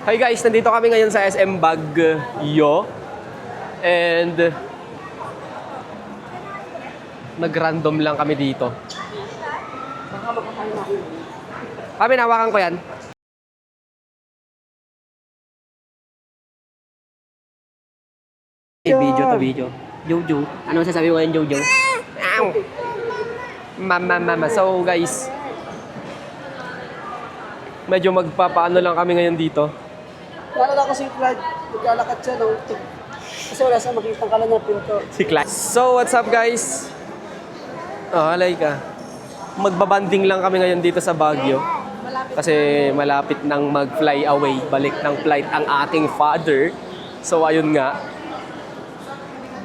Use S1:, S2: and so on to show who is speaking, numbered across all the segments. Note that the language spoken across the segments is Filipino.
S1: Hi guys, nandito kami ngayon sa SM Baguio. And nag-random lang kami dito. Kami, nawakan ko yan. Video to video. Jojo. Ano sasabi mo ngayon, Jojo? Ow! Mama. So guys, medyo magpapaano lang kami ngayon dito.
S2: Naalala ko si Clyde, naglalakad siya ng kasi wala siya makita ka lang ng pinto.
S1: Si Clyde. So what's up guys? Oh, halay ka. Magbabanding lang kami ngayon dito sa Baguio. Kasi malapit nang mag-fly away. Balik ng flight ang ating father. So ayun nga.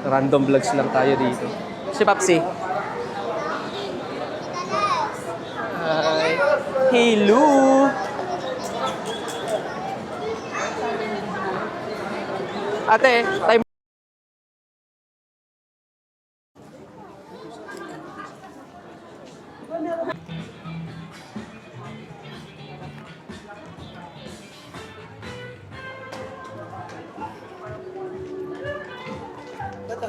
S1: Random vlogs lang tayo dito. Si Papsi. Hi. Hello. Ate, time.
S2: Ito.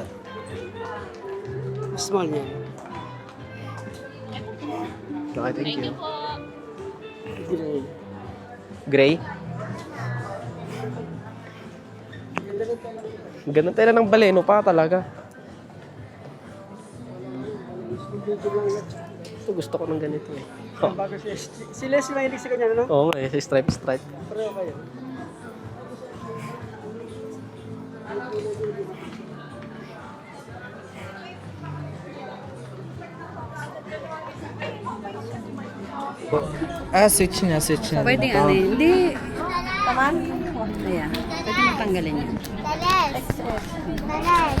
S2: Small yan.
S1: Okay, thank you.
S2: Gray.
S1: Gray? Ganun tayo ng baleno pa talaga. Ito, gusto ko ng ganito eh. Oh.
S2: Bago si Leslie mahilig sa kanya, no?
S1: Oo nga eh, stripe.
S2: Pareho kayo.
S3: Switch na.
S4: Pwedeng ano eh. Hindi. Taman? Ayan. Pwede mo tanggalin yan. Hi.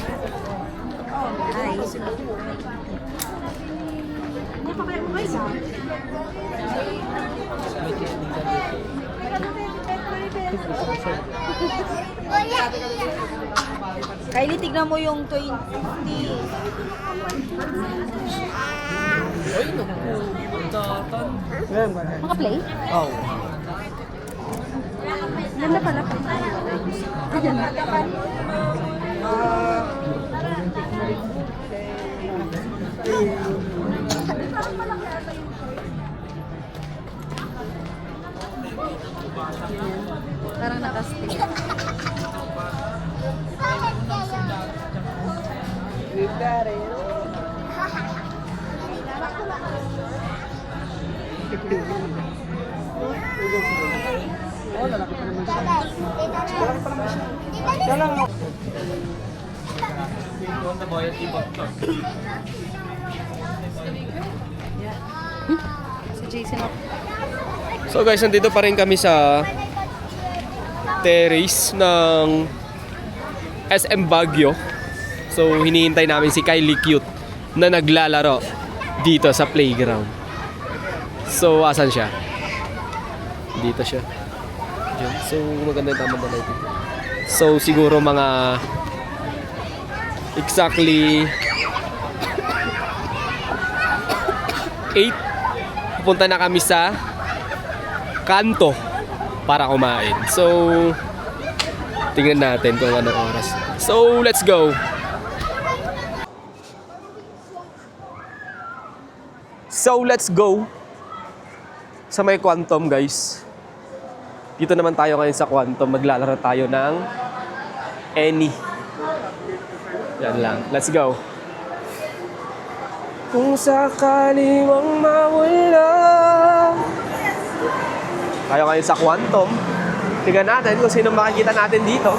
S5: Kylie, tignan mo yung 20.
S4: Maka-play?
S3: Oh.
S4: Ganda pala. Parang nakastig.
S2: Oo, lalaki pa naman siya. Lalaki pa naman siya. Kaya lang,
S4: Si Jason ako.
S1: So guys, nandito pa rin kami sa terrace ng SM Baguio. So hinihintay namin si Kylie Cute na naglalaro dito sa playground. So asan siya? Dito siya. Diyan. So maganda yung tamang dalay dito. So siguro mga exactly 8 pupunta na kami sa kanto para kumain. So tingnan natin kung anong oras. So let's go. So let's go sa may Quantum guys. Dito naman tayo ngayon sa Quantum. Maglalaro tayo ng Any. Yan lang. Let's go. Kung sakali mong mawala. Tayo ngayon sa Quantum. Tingnan natin kung sino makikita natin dito.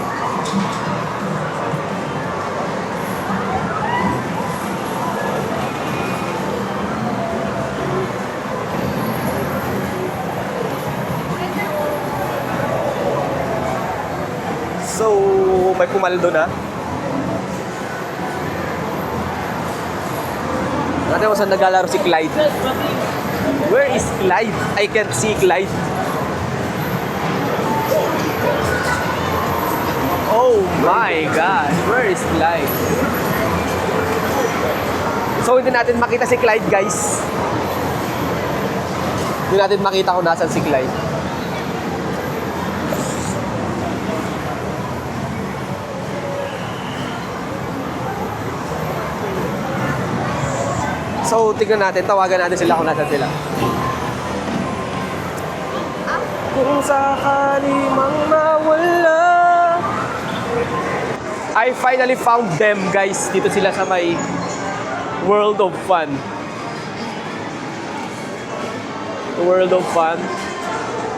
S1: So, may pumaldo na. Natin kung saan naglalaro si Clyde. Where is Clyde? I can't see Clyde. Oh my God! Where is Clyde? So, hindi natin makita si Clyde, guys. Hindi natin makita kung nasan si Clyde. So, tignan natin. Tawagan natin sila kung nasan sila. Kung sakali mang mawala. I finally found them, guys. Dito sila sa may World of Fun. World of Fun.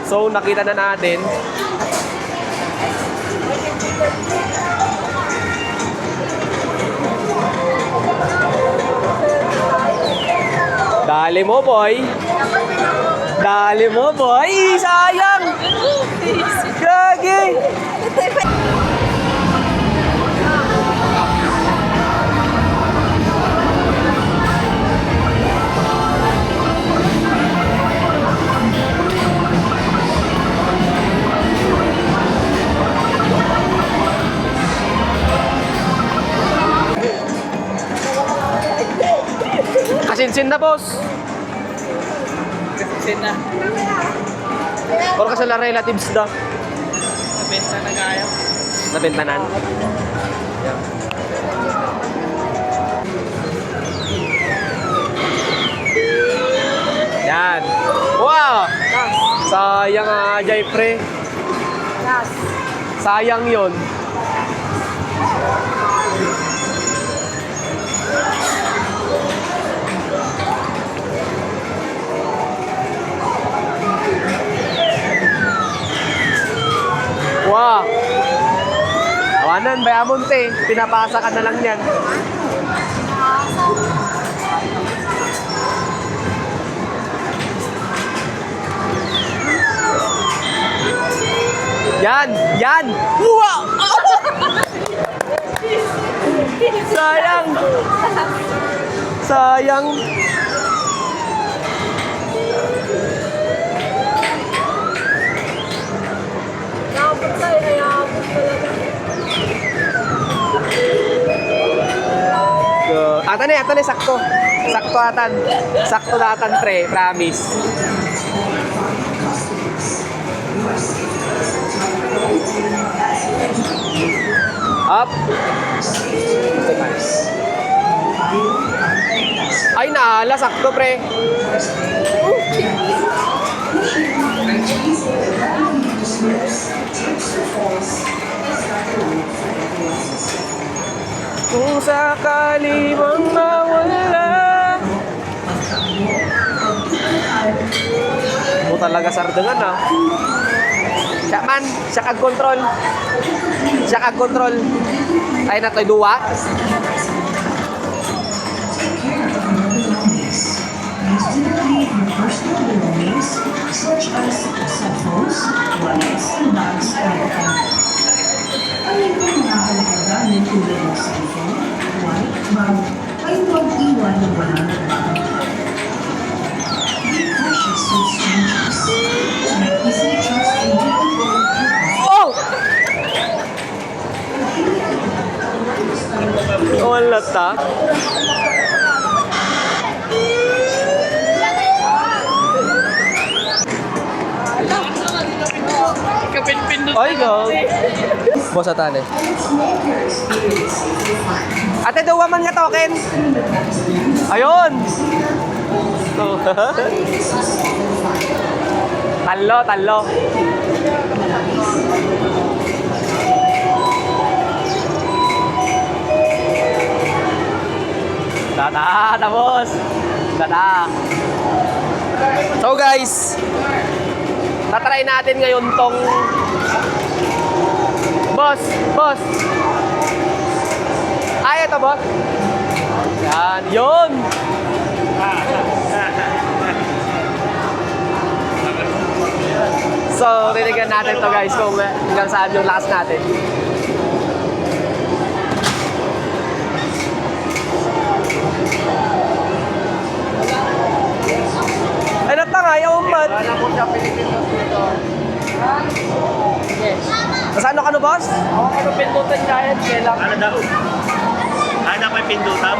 S1: So, nakita na natin. Dali mo, boy. Dali mo, boy. Sayang. Gagi. Kasinsin na, boss. Kasinsin na. Or ka sila relatives da. Nabenta na kaya. Nabentanan. Yan. Wow! Sayang Jay, pre. Sayang yon. Wow! Awanan, bayamon te. Pinapasa ka na lang yan. Yan! Yan! Wow! Sayang! Sayang! Atan eh, sakto. Sakto atan. Sakto na atan, pre. Promise. Up. Ay, naala. Sakto, pre. Kung sakali mang mawala. Mo talaga sardengan ah. Siya man, siya kag-control. Siya kag-control. Tayo na to'y duwa.
S3: Such as cell phones, wallets, and bags or camera. Ang ibang mga kalagaga ng tulad ng cellphone, wallet, bag, ay huwag iwan ng walang nagbago. Be cautious with strangers. Make easily trust and beautiful
S1: Oh! Wala ta. Ay, go. Boss atane. Ate, duwa man nga token. Ayun. Talo. Tata, boss. Tata. So guys, tatry natin ngayon tong boss. Ay, ito boss. Yan, yun. So, tinigan natin to guys kung hanggang saan yung lakas natin. Ay, natangay, umat.
S2: Wala po siya Pilipinas dito.
S1: Saan ka no, boss?
S2: Ako ano pindutan kaya, kailang.
S6: Ano daw? Ano may pindutan?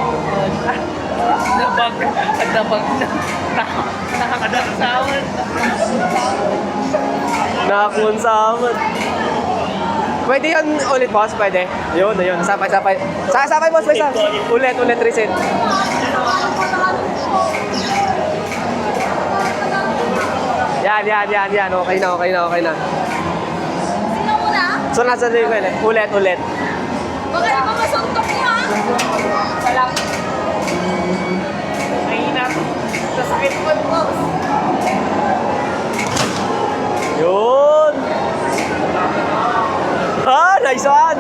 S2: Nabag nakakasawan.
S1: Nakakunsaman. Pwede yun ulit, boss? Pwede? Yun. Sabay. Sabay, boss. Ulit, reset. Yan. Okay na.
S5: Sino muna?
S1: So, nasa na yung ulit.
S5: Baka iba masuntok mo ha? Wala.
S1: Mahina. Sasakit mo, boss. Yun! Nice one!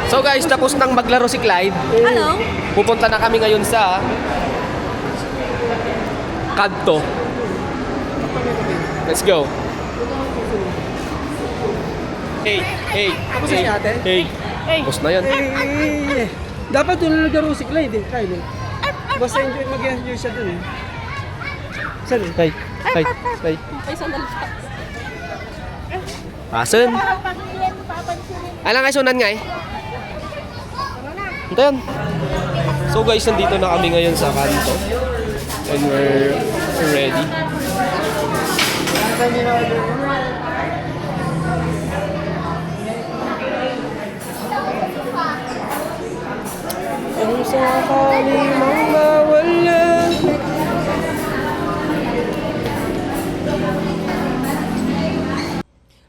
S1: So guys, tapos nang maglaro si Clyde.
S5: Ano?
S1: Pupunta na kami ngayon sa kanto. Let's go. Hey.
S2: Tapos na si ate?
S1: Hey. Tapos na yun.
S2: Dapat doon na naglaro si Clyde eh. Kyle eh. Basta mag-enjoy siya doon eh. Saan eh?
S1: Hey.
S5: Ay, sandali pa.
S1: Asan? Alang nga sunan nga eh. Ito yan. So guys, nandito na kami ngayon sa kanto. And we're ready. Ang sakali mang mawala.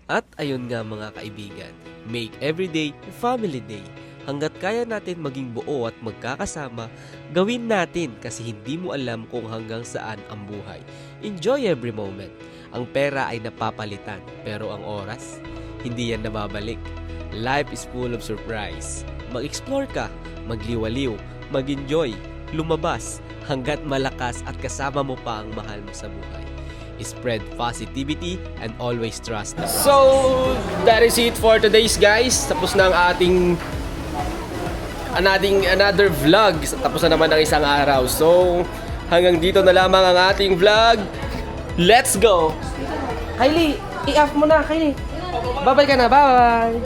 S1: At ayun nga mga kaibigan, make everyday family day. Hanggat kaya natin maging buo at magkakasama, gawin natin kasi hindi mo alam kung hanggang saan ang buhay. Enjoy every moment. Ang pera ay napapalitan, pero ang oras, hindi yan nababalik. Life is full of surprise. Mag-explore ka, magliwaliw, mag-enjoy, lumabas, hanggat malakas at kasama mo pa ang mahal mo sa buhay. Spread positivity and always trust. So, that is it for today's guys. Tapos na ang ating another vlog. Tapos na naman ang isang araw. So, hanggang dito na lamang ang ating vlog. Let's go! Kylie, i-off mo na, Kylie. Bye-bye ka na, bye-bye!